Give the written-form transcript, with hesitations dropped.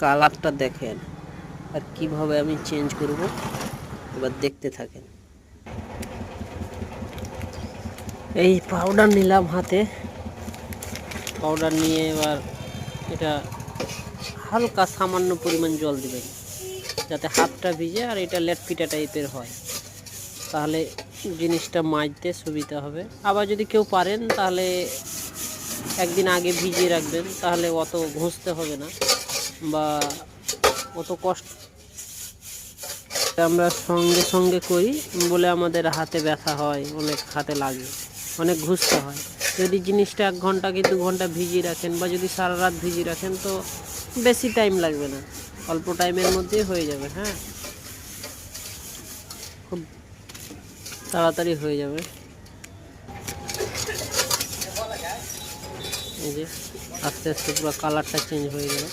কালারটা দেখেন আর কিভাবে আমি চেঞ্জ করব, এবার দেখতে থাকেন। এই পাউডার নিলাম হাতে, পাউডার নিয়ে এবার এটা হালকা সামান্য পরিমাণ জল দিবেন যাতে হাতটা ভিজে আর এটা লেটপিটা টাইপের হয়, তাহলে জিনিসটা মাজতে সুবিধা হবে। আবার যদি কেউ পারেন তাহলে একদিন আগে ভিজিয়ে রাখবেন, তাহলে অত ঘষতে হবে না বা অত কষ্ট। আমরা সঙ্গে সঙ্গে করি বলে আমাদের হাতে ব্যথা হয়, অনেক হাতে লাগে, অনেক ঘষতে হয়। যদি জিনিসটা 1 ঘন্টা কি 2 ঘন্টা ভিজিয়ে রাখেন বা যদি সারা রাত ভিজিয়ে রাখেন তো বেশি টাইম লাগবে না, অল্প টাইমের মধ্যেই হয়ে যাবে। হ্যাঁ, খুব তাড়াতাড়ি হয়ে যাবে। এই যে আস্তে আস্তে পুরো কালারটা চেঞ্জ হয়ে গেল।